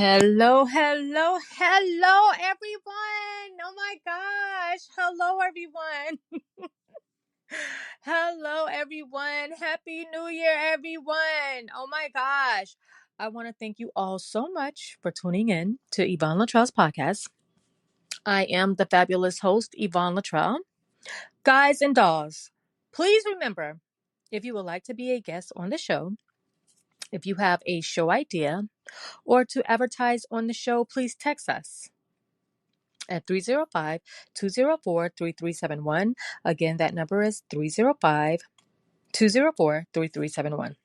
Hello, hello, hello, everyone. Oh my gosh. Hello, everyone. Hello, everyone. Happy New Year, everyone. Oh my gosh. I want to thank you all so much for tuning in to Yvonne Latrell's podcast. I am the fabulous host, Yvonne Latrell. Guys and dolls, please remember if you would like to be a guest on the show, if you have a show idea, or to advertise on the show, please text us at 305-204-3371. Again, that number is 305-204-3371.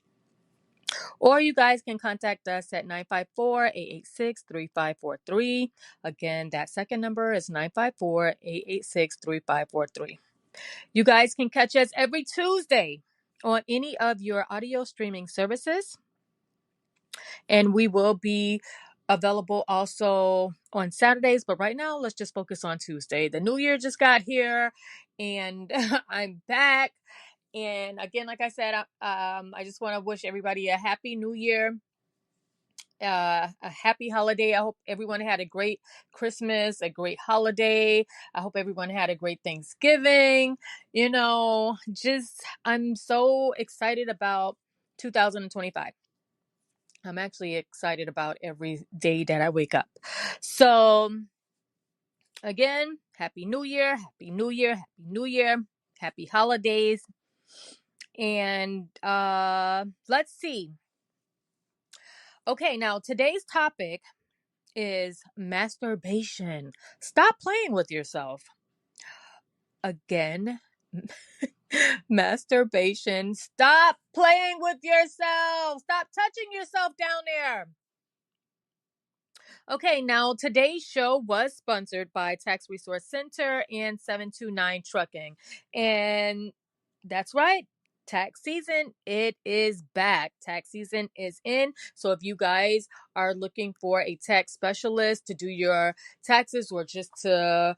Or you guys can contact us at 954-886-3543. Again, that second number is 954-886-3543. You guys can catch us every Tuesday on any of your audio streaming services. And we will be available also on Saturdays, but right now let's just focus on Tuesday. The new year just got here and I'm back. And again, like I said, I just want to wish everybody a happy new year, a happy holiday. I hope everyone had a great Christmas, a great holiday. I hope everyone had a great Thanksgiving. I'm so excited about 2025. I'm actually excited about every day that I wake up. So, again, Happy New Year, Happy New Year, Happy New Year, Happy Holidays. And let's see. Okay, now today's topic is masturbation. Stop playing with yourself. Again, masturbation. Stop playing with yourself. Stop touching yourself down there. Okay, now today's show was sponsored by Tax Resource Center and 729 Trucking. And that's right, tax season, it is back. Tax season is in. So if you guys are looking for a tax specialist to do your taxes or just to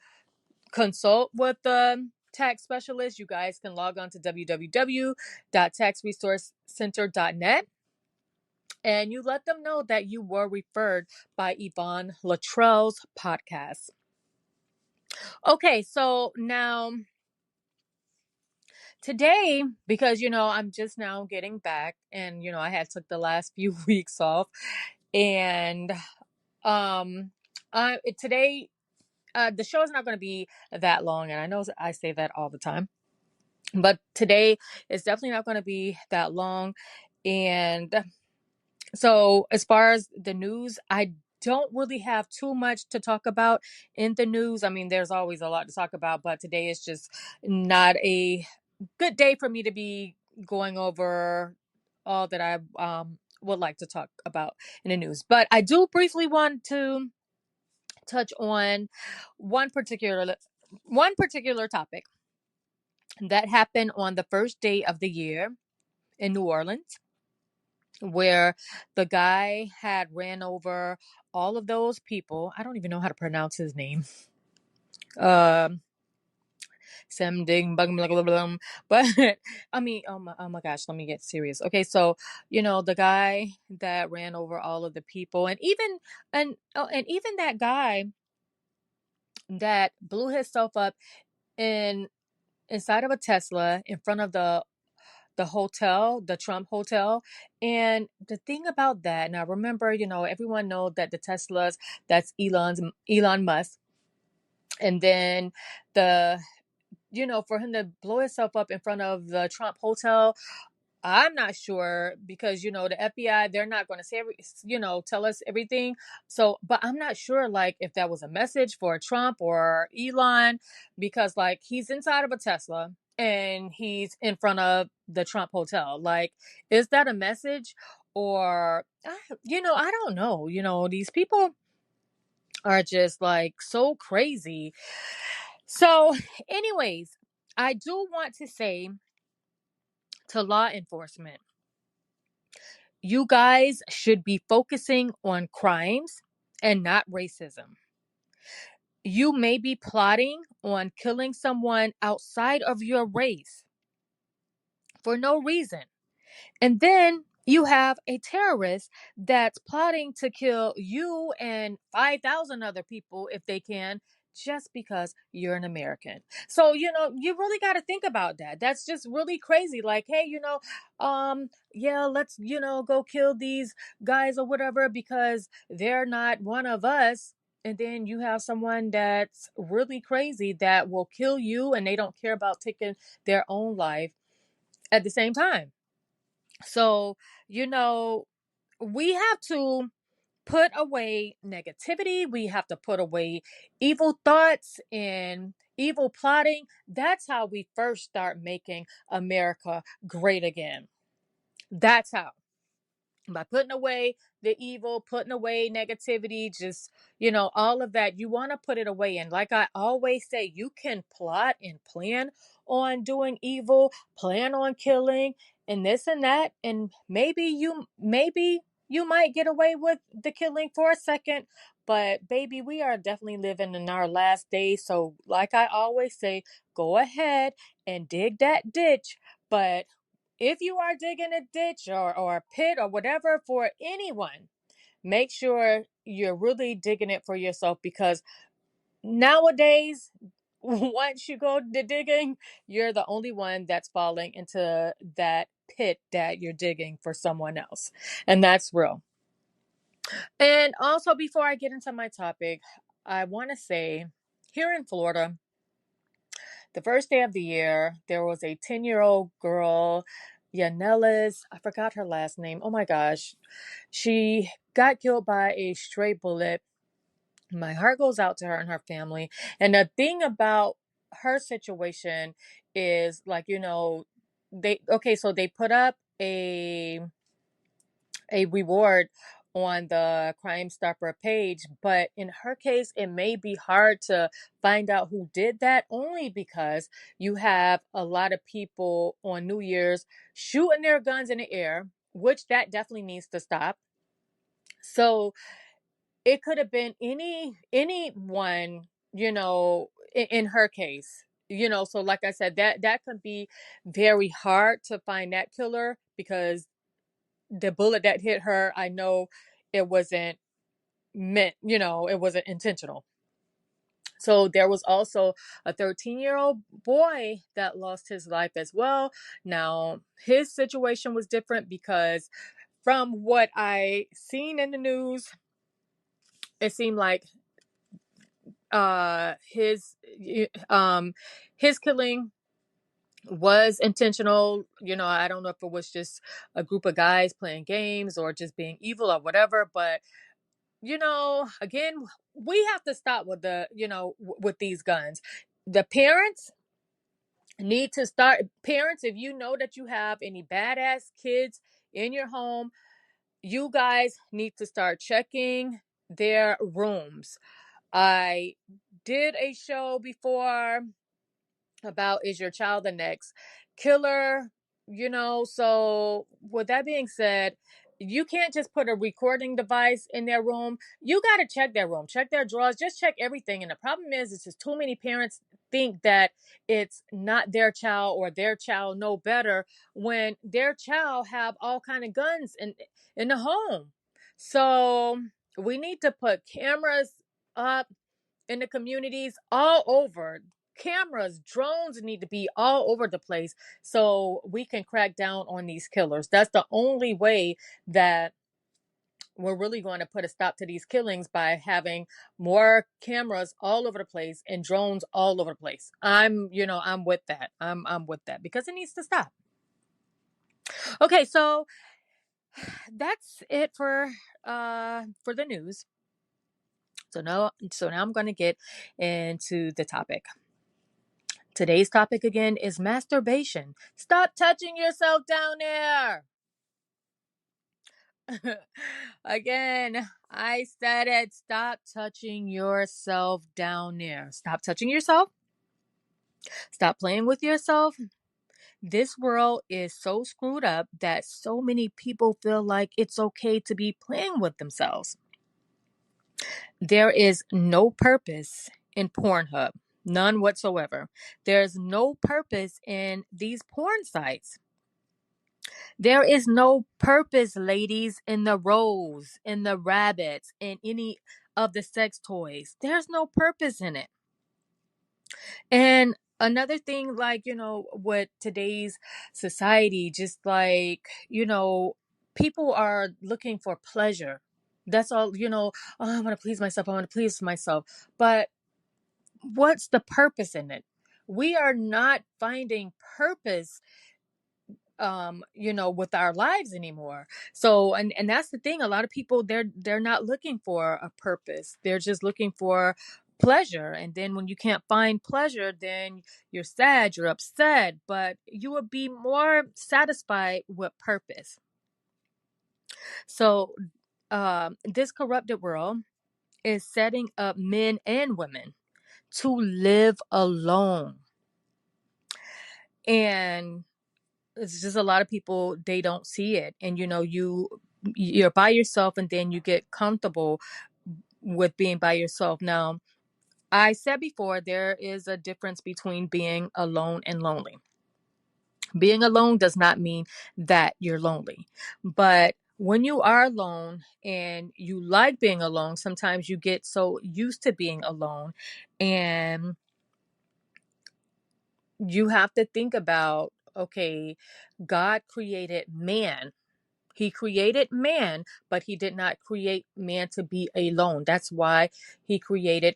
consult with the tax specialist, you guys can log on to www.taxresourcecenter.net. And you let them know that you were referred by Yvonne Latrell's podcast. Okay, so now today, because I'm just now getting back, and I had took the last few weeks off, and today the show is not going to be that long, and I know I say that all the time, but today is definitely not going to be that long, and so as far as the news, I don't really have too much to talk about in the news. I mean, there's always a lot to talk about, but today is just not a good day for me to be going over all that I would like to talk about in the news. But I do briefly want to touch on one particular topic that happened on the first day of the year in New Orleans, where the guy had ran over all of those people. I don't even know how to pronounce his name. Sam Ding Bug blah, blah, blah. But I mean, oh my gosh, let me get serious. Okay, so the guy that ran over all of the people, and even that guy that blew himself up inside of a Tesla in front of the hotel, the Trump hotel. And the thing about that, now remember, everyone knows that the Teslas, that's Elon Musk. And then for him to blow himself up in front of the Trump hotel, I'm not sure, because the FBI, they're not going to say tell us everything. So, but I'm not sure like if that was a message for Trump or Elon, because like he's inside of a Tesla and he's in front of the Trump hotel. Like, is that a message? Or I don't know. These people are just like so crazy. So, anyways, I do want to say to law enforcement, you guys should be focusing on crimes and not racism. You may be plotting on killing someone outside of your race for no reason. And then You have a terrorist that's plotting to kill you and 5,000 other people if they can, just because you're an American. So, you really got to think about that. That's just really crazy. Like, hey, yeah, let's, go kill these guys or whatever because they're not one of us. And then you have someone that's really crazy that will kill you and they don't care about taking their own life at the same time. So, you know, we have to put away negativity. We have to put away evil thoughts and evil plotting. That's how we first start making America great again. That's how, by putting away the evil, putting away negativity, just, all of that. You want to put it away. And like I always say, you can plot and plan on doing evil, plan on killing and this and that. And maybe you might get away with the killing for a second. But baby, we are definitely living in our last days. So like I always say, go ahead and dig that ditch. But if you are digging a ditch or a pit or whatever for anyone, make sure you're really digging it for yourself, because nowadays, once you go to digging, you're the only one that's falling into that pit that you're digging for someone else. And that's real. And also, before I get into my topic, I want to say, here in Florida, the first day of the year, there was a 10-year-old girl, Yanela's, I forgot her last name. Oh my gosh. She got killed by a stray bullet. My heart goes out to her and her family. And the thing about her situation is, like, so they put up a reward on the Crime Stopper page, but in her case, it may be hard to find out who did that, only because you have a lot of people on New Year's shooting their guns in the air, which that definitely needs to stop. So it could have been anyone, in her case. So like I said, that could be very hard to find that killer, because the bullet that hit her, I know it wasn't meant, it wasn't intentional. So there was also a 13-year-old boy that lost his life as well. Now, his situation was different because from what I seen in the news, it seemed like uh his um his killing was intentional. I don't know if it was just a group of guys playing games or just being evil or whatever, but again, we have to stop with with these guns. The parents need to start. Parents, if you know that you have any badass kids in your home, you guys need to start checking their rooms. I did a show before about, is your child the next killer? So with that being said, you can't just put a recording device in their room. You got to check their room, check their drawers, just check everything. And the problem is just too many parents think that it's not their child, or their child know better, when their child have all kind of guns in the home. So we need to put cameras up in the communities all over. Cameras, drones need to be all over the place so we can crack down on these killers. That's the only way that we're really going to put a stop to these killings, by having more cameras all over the place and drones all over the place. I'm with that. I'm with that, because it needs to stop. Okay, so that's it for the news. So now I'm going to get into the topic. Today's topic again is masturbation. Stop touching yourself down there. Again, I said it. Stop touching yourself down there. Stop touching yourself. Stop playing with yourself. This world is so screwed up that so many people feel like it's okay to be playing with themselves. There is no purpose in Pornhub. None whatsoever. There's no purpose in these porn sites. There is no purpose, ladies, in the rose, in the rabbits, in any of the sex toys. There's no purpose in it. And another thing, like, with today's society, just like, people are looking for pleasure. That's all, oh, I want to please myself. I want to please myself. But what's the purpose in it? We are not finding purpose with our lives anymore. So, and that's the thing, a lot of people, they're not looking for a purpose, they're just looking for pleasure. And then when you can't find pleasure, then you're sad, you're upset, but you would be more satisfied with purpose. So this corrupted world is setting up men and women to live alone. And it's just a lot of people, they don't see it. And you're by yourself, and then you get comfortable with being by yourself. Now, I said before, there is a difference between being alone and lonely. Being alone does not mean that you're lonely, but when you are alone and you like being alone, sometimes you get so used to being alone, and you have to think about, okay, God created man. He created man, but he did not create man to be alone. That's why he created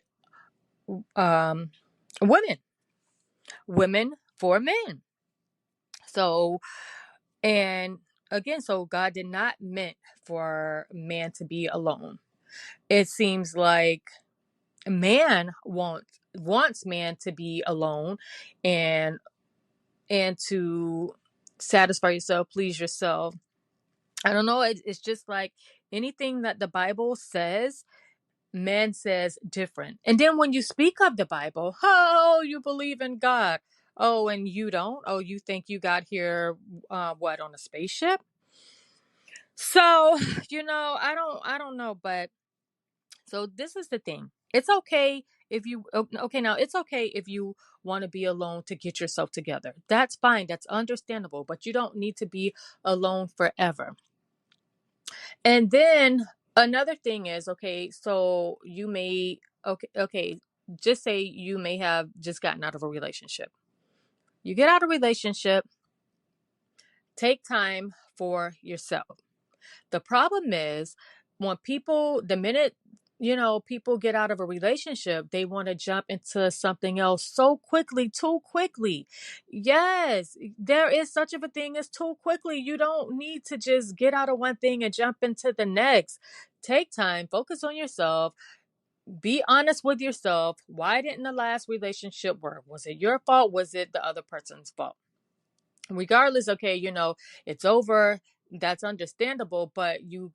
um, women, women for men. So, and again, so God did not meant for man to be alone. It seems like man wants man to be alone, and to satisfy yourself, please yourself. I don't know. It's just like anything that the Bible says, man says different. And then when you speak of the Bible, oh, you believe in God. Oh, and you don't. Oh, you think you got here, what, on a spaceship? So, I don't know, but so this is the thing. It's okay if you, okay, now it's okay if you want to be alone to get yourself together. That's fine. That's understandable, but you don't need to be alone forever. And then another thing is, okay, so you may, okay, just say you may have just gotten out of a relationship. You get out of a relationship, take time for yourself. The problem is when people, the minute, people get out of a relationship, they want to jump into something else so quickly, too quickly. Yes, there is such of a thing as too quickly. You don't need to just get out of one thing and jump into the next. Take time, focus on yourself, be honest with yourself. Why didn't the last relationship work? Was it your fault? Was it the other person's fault? Regardless, okay, it's over. That's understandable, but you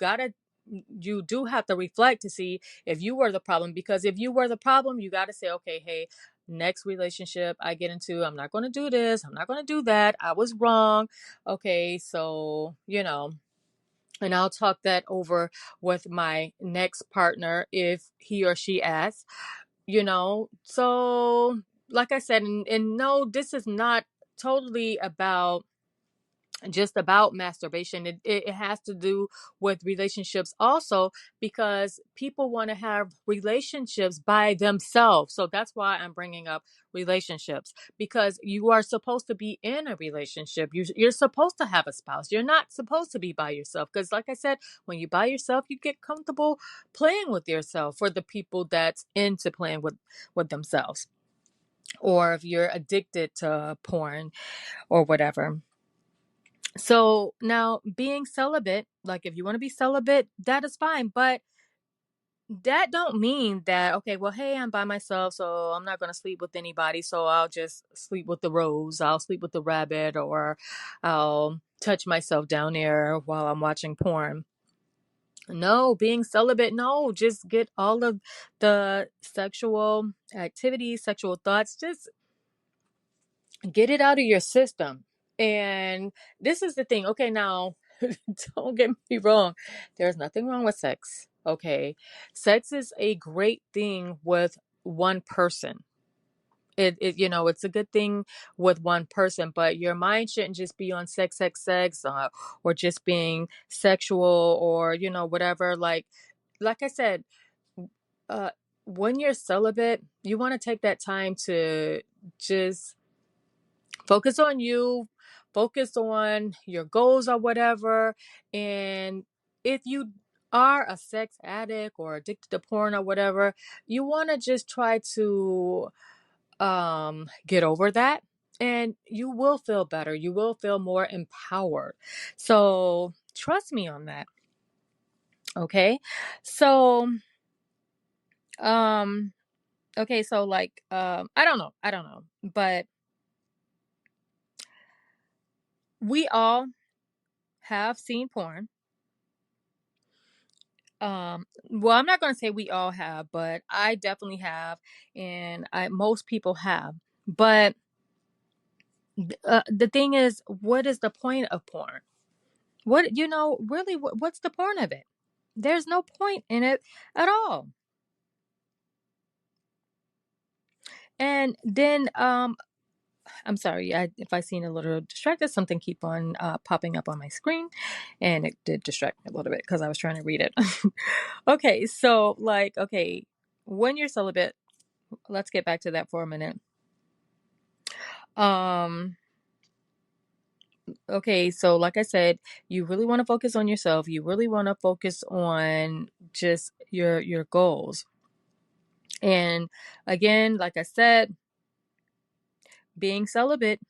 do have to reflect to see if you were the problem. Because if you were the problem, you got to say, okay, hey, next relationship I get into, I'm not going to do this, I'm not going to do that, I was wrong. Okay, so and I'll talk that over with my next partner if he or she asks. So like I said, and no, this is not totally about just about masturbation. It has to do with relationships also, because people want to have relationships by themselves. So that's why I'm bringing up relationships, because you are supposed to be in a relationship. You're supposed to have a spouse. You're not supposed to be by yourself, because like I said, when you by yourself, you get comfortable playing with yourself. For the people that's into playing with themselves, or if you're addicted to porn or whatever. So now, being celibate, like if you want to be celibate, that is fine. But that don't mean that, okay, well, hey, I'm by myself, so I'm not going to sleep with anybody. So I'll just sleep with the rose. I'll sleep with the rabbit, or I'll touch myself down there while I'm watching porn. No, being celibate, no, just get all of the sexual activities, sexual thoughts, just get it out of your system. And this is the thing. Okay, now, don't get me wrong. There's nothing wrong with sex. Okay. Sex is a great thing with one person. It's a good thing with one person, but your mind shouldn't just be on sex, sex, sex, or just being sexual, or whatever. Like I said, uh, when you're celibate, you want to take that time to just focus on you, focus on your goals or whatever. And if you are a sex addict or addicted to porn or whatever, you want to just try to get over that, and you will feel better. You will feel more empowered. So trust me on that. Okay. So um okay, so I don't know, but we all have seen porn. Well, I'm not going to say we all have, but I definitely have, and I most people have. But the thing is, what is the point of porn? Really, what's the point of it? There's no point in it at all. And then I'm sorry, if I seem a little distracted, something keep on popping up on my screen, and it did distract me a little bit because I was trying to read it. Okay, so okay, when you're celibate, let's get back to that for a minute. Um, okay, so like I said, you really want to focus on yourself. You really want to focus on just your goals. And again, like I said, being celibate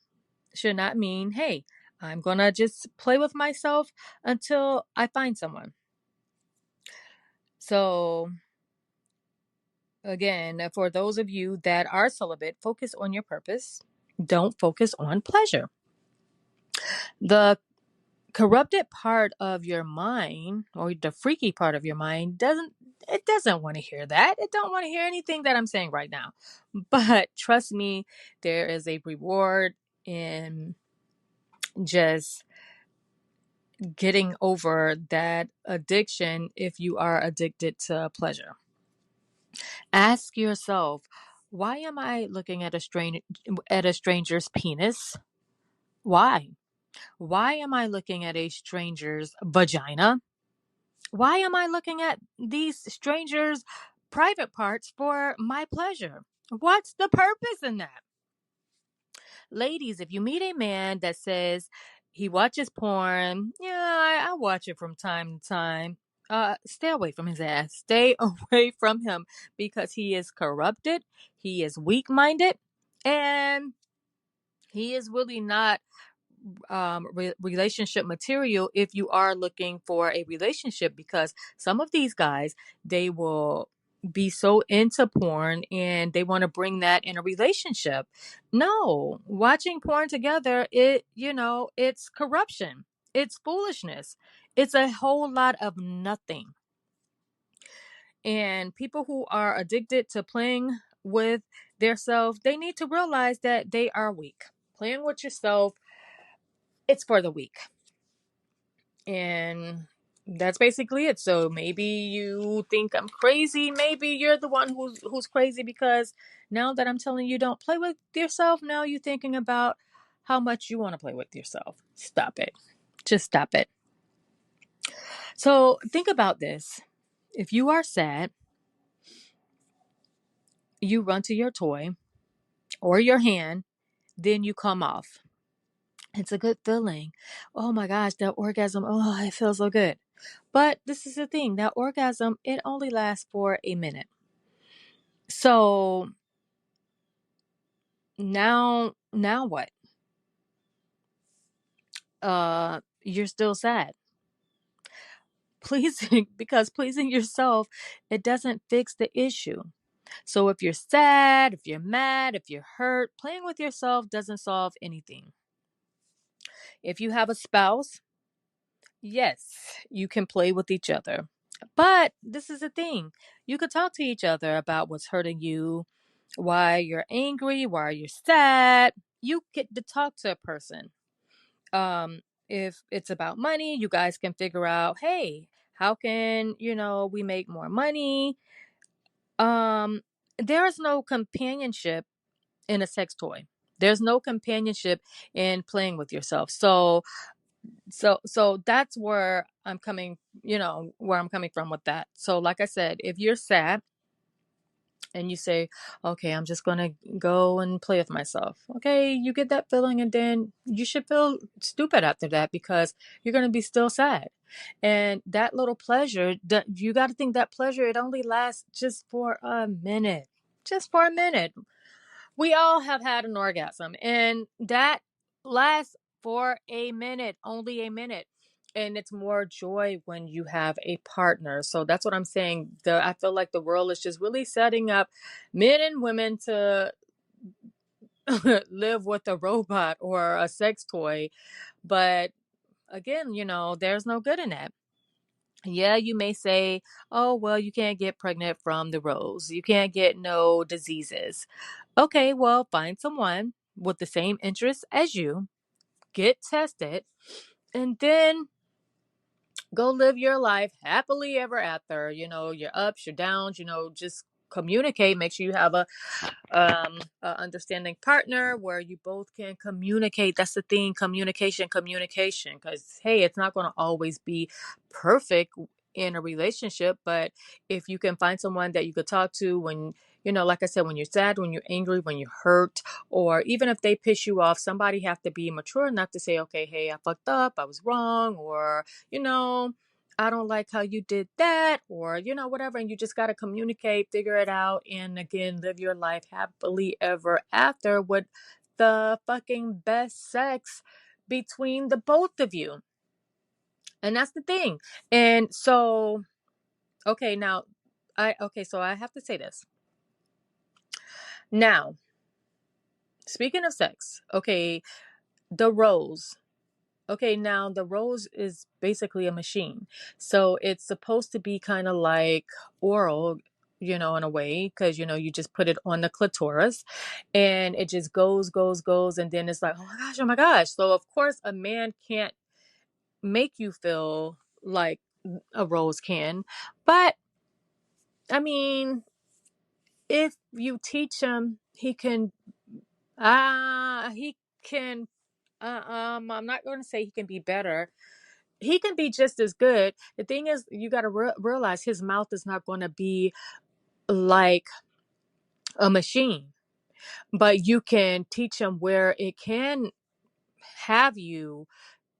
should not mean, hey, I'm going to just play with myself until I find someone. So, again, for those of you that are celibate, focus on your purpose. Don't focus on pleasure. The corrupted part of your mind, or the freaky part of your mind, doesn't want to hear that. It don't want to hear anything that I'm saying right now. But trust me, there is a reward in just getting over that addiction if you are addicted to pleasure. Ask yourself, why am I looking at a stranger's penis? Why? Why am I looking at a stranger's vagina? Why am I looking at these strangers' private parts for my pleasure? What's the purpose in that? Ladies, if you meet a man that says he watches porn, yeah, I watch it from time to time. Stay away from his ass. Stay away from him, because he is corrupted, he is weak-minded, and he is really not relationship material if you are looking for a relationship, because some of these guys, they will be so into porn and they want to bring that in a relationship. No, watching porn together, it's corruption, it's foolishness, it's a whole lot of nothing. And people who are addicted to playing with their self, they need to realize that they are weak. Playing with yourself, it's for the weak. And that's basically it. So maybe you think I'm crazy. Maybe you're the one who's crazy, because now that I'm telling you don't play with yourself, now you're thinking about how much you want to play with yourself. Stop it. Just stop it. So think about this. If you are sad, you run to your toy or your hand, then you come off. It's a good feeling. Oh my gosh, that orgasm. Oh, it feels so good. But this is the thing, that orgasm, it only lasts for a minute. So now what? You're still sad. Pleasing because pleasing yourself, it doesn't fix the issue. So if you're sad, if you're mad, if you're hurt, playing with yourself doesn't solve anything. If you have a spouse, yes, you can play with each other. But this is the thing. You could talk to each other about what's hurting you, why you're angry, why you're sad. You get to talk to a person. Um, if it's about money, you guys can figure out, hey, how can, we make more money? Um, there is no companionship in a sex toy. There's no companionship in playing with yourself. So that's where I'm coming, where I'm coming from with that. So like I said, if you're sad and you say, okay, I'm just going to go and play with myself. Okay, you get that feeling, and then you should feel stupid after that because you're going to be still sad. And that little pleasure, you got to think that pleasure, it only lasts just for a minute. Just for a minute. We all have had an orgasm, and that lasts for a minute, only a minute. And it's more joy when you have a partner. So that's what I'm saying. I feel like the world is just really setting up men and women to live with a robot or a sex toy. But again, there's no good in that. Yeah, you may say, oh, well, you can't get pregnant from the rose. You can't get no diseases. Okay, well, find someone with the same interests as you, get tested, and then go live your life happily ever after. Your ups, your downs, just communicate. Make sure you have a understanding partner where you both can communicate. That's the thing, communication, because hey, it's not going to always be perfect in a relationship, but if you can find someone that you could talk to when, like I said, when you're sad, when you're angry, when you're hurt, or even if they piss you off, somebody have to be mature enough to say, okay, hey, I fucked up, I was wrong, or you know I don't like how you did that, or, whatever. And you just got to communicate, figure it out, and again, live your life happily ever after with the fucking best sex between the both of you. And that's the thing. And so, okay, now, so I have to say this. Now, speaking of sex, okay, the rose. Okay, now the rose is basically a machine. So it's supposed to be kind of like oral, in a way, because, you just put it on the clitoris and it just goes. And then it's like, oh my gosh. So, of course, a man can't make you feel like a rose can. But, I mean, if you teach him, he can, I'm not going to say he can be better. He can be just as good. The thing is, you got to realize his mouth is not going to be like a machine, but you can teach him where it can have you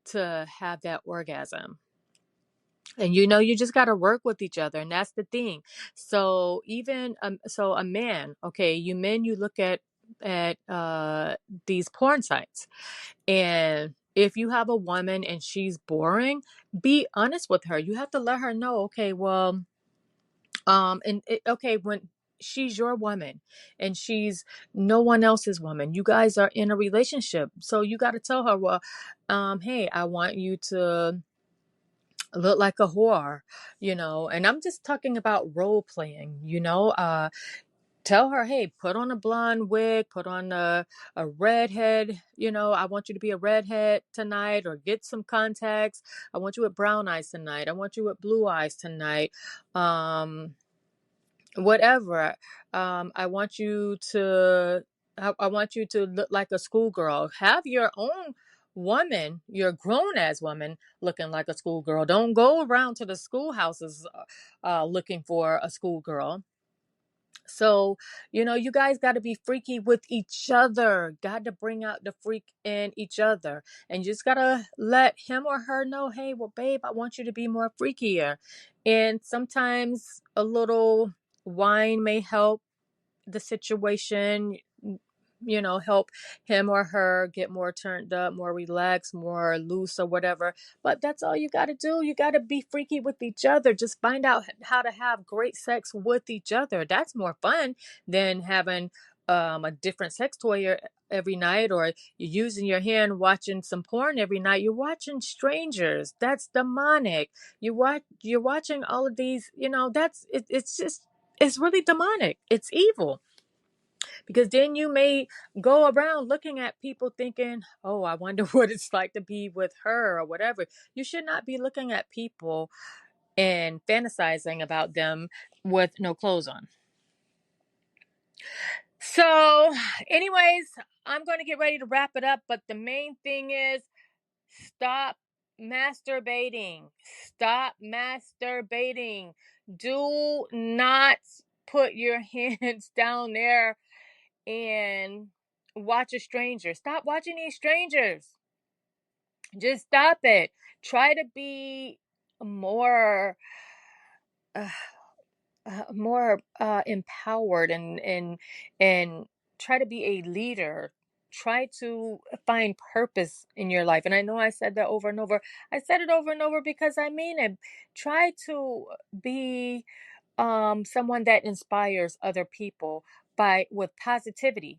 to have that orgasm. And you just got to work with each other, and that's the thing. So even so a man, okay, you look at these porn sites. And if you have a woman and she's boring, be honest with her. You have to let her know, okay, well, okay, when she's your woman and she's no one else's woman, you guys are in a relationship. So you got to tell her, well, hey, I want you to look like a whore, and I'm just talking about role playing, tell her, hey, put on a blonde wig, put on a redhead, I want you to be a redhead tonight, or get some contacts. I want you with brown eyes tonight. I want you with blue eyes tonight. Whatever. I want you to I want you to look like a schoolgirl. Have your own woman, your grown ass woman, looking like a schoolgirl. Don't go around to the schoolhouses looking for a schoolgirl. So, you guys got to be freaky with each other. Got to bring out the freak in each other. And you just got to let him or her know, hey, well, babe, I want you to be more freakier. And sometimes a little wine may help the situation, help him or her get more turned up, more relaxed, more loose, or whatever. But that's all you got to do. You got to be freaky with each other. Just find out how to have great sex with each other. That's more fun than having a different sex toy every night, or you're using your hand watching some porn every night. You're watching strangers. That's demonic. You're watching all of these, it's really demonic. It's evil. Because then you may go around looking at people thinking, oh, I wonder what it's like to be with her, or whatever. You should not be looking at people and fantasizing about them with no clothes on. So, anyways, I'm going to get ready to wrap it up. But the main thing is stop masturbating. Stop masturbating. Do not put your hands down there and watch a stranger. Stop watching these strangers. Just stop it. Try to be more uh, empowered and try to be a leader. Try to find purpose in your life. And I know I said that over and over. I said it over and over because I mean it. Try to be someone that inspires other people by with positivity.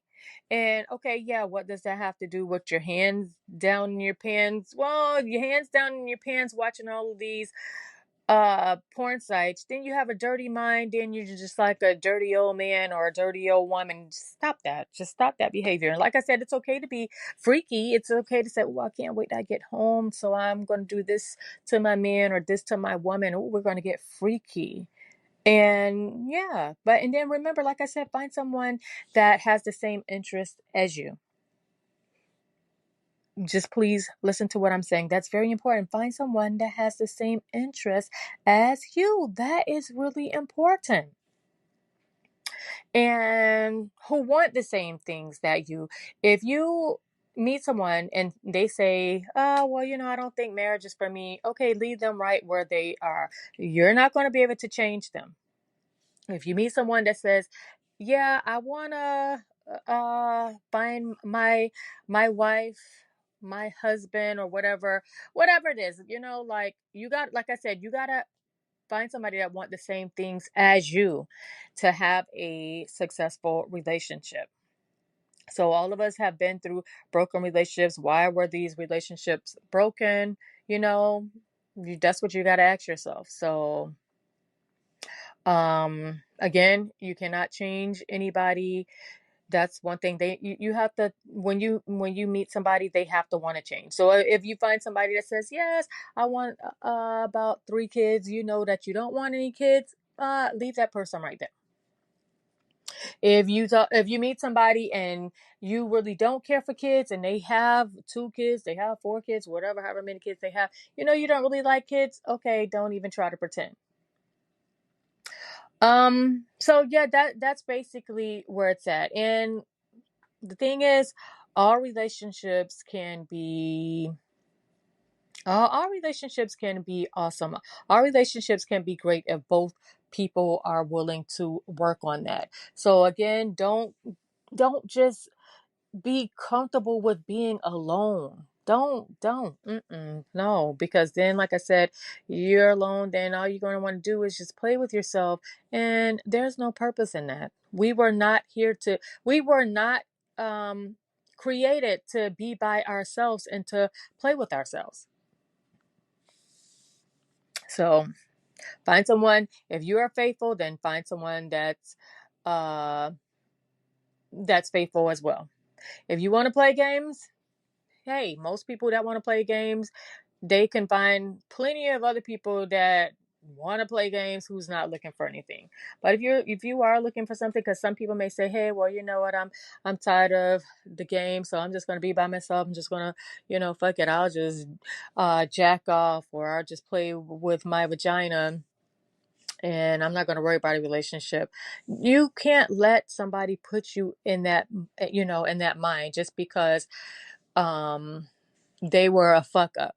And okay, yeah, what does that have to do with your hands down in your pants? Well, your hands down in your pants watching all of these porn sites, then you have a dirty mind, then you're just like a dirty old man or a dirty old woman. Just stop that. Just stop that behavior. And like I said, it's okay to be freaky. It's okay to say, well, I can't wait till I get home, so I'm going to do this to my man or this to my woman. Oh, we're going to get freaky. And yeah, but and then remember, like I said, find someone that has the same interest as you. Just please listen to what I'm saying. That's very important. Find someone that has the same interest as you. That is really important. And who want the same things that you. If you meet someone and they say, oh, well, I don't think marriage is for me. Okay, leave them right where they are. You're not going to be able to change them. If you meet someone that says, yeah, I want to find my wife, my husband, or whatever it is, like like I said, you got to find somebody that want the same things as you to have a successful relationship. So all of us have been through broken relationships. Why were these relationships broken? You know, that's what you got to ask yourself. So again, you cannot change anybody. That's one thing you have to, when you meet somebody, they have to want to change. So if you find somebody that says, yes, I want about 3 kids, that you don't want any kids, leave that person right there. If you meet somebody and you really don't care for kids and they have 2 kids, they have 4 kids, whatever, however many kids they have, you don't really like kids, okay, don't even try to pretend. So yeah, that's basically where it's at. And the thing is, all relationships can be all relationships can be awesome. All relationships can be great if both people are willing to work on that. So again, don't just be comfortable with being alone. No, because then, like I said, you're alone. Then all you're going to want to do is just play with yourself, and there's no purpose in that. We were not created to be by ourselves and to play with ourselves. So find someone. If you are faithful, then find someone uh that's faithful as well. If you want to play games, hey, most people that want to play games, they can find plenty of other people that want to play games who's not looking for anything. But if you are looking for something, because some people may say, hey, well, you know what, I'm tired of the game, so I'm just going to be by myself. I'm just going to, fuck it, I'll just jack off, or I'll just play with my vagina, and I'm not going to worry about a relationship. You can't let somebody put you in that, in that mind, just because um they were a fuck up.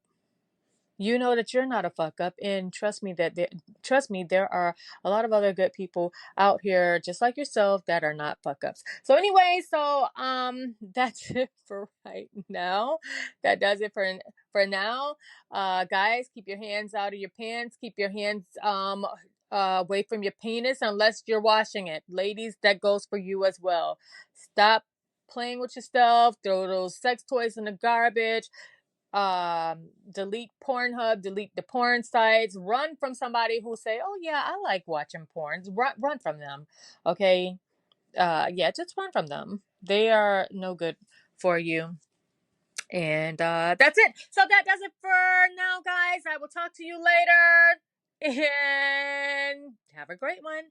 You know that you're not a fuck up, and trust me, there are a lot of other good people out here just like yourself that are not fuck ups. So anyway, that's it for right now. That does it for now. Guys, keep your hands out of your pants. Keep your hands away from your penis unless you're washing it. Ladies, that goes for you as well. Stop playing with yourself. Throw those sex toys in the garbage. Delete Pornhub, delete the porn sites, run from somebody who say, oh yeah, I like watching porn. Run from them. Okay. Yeah, just run from them. They are no good for you. And that's it. So that does it for now, guys. I will talk to you later, and have a great one.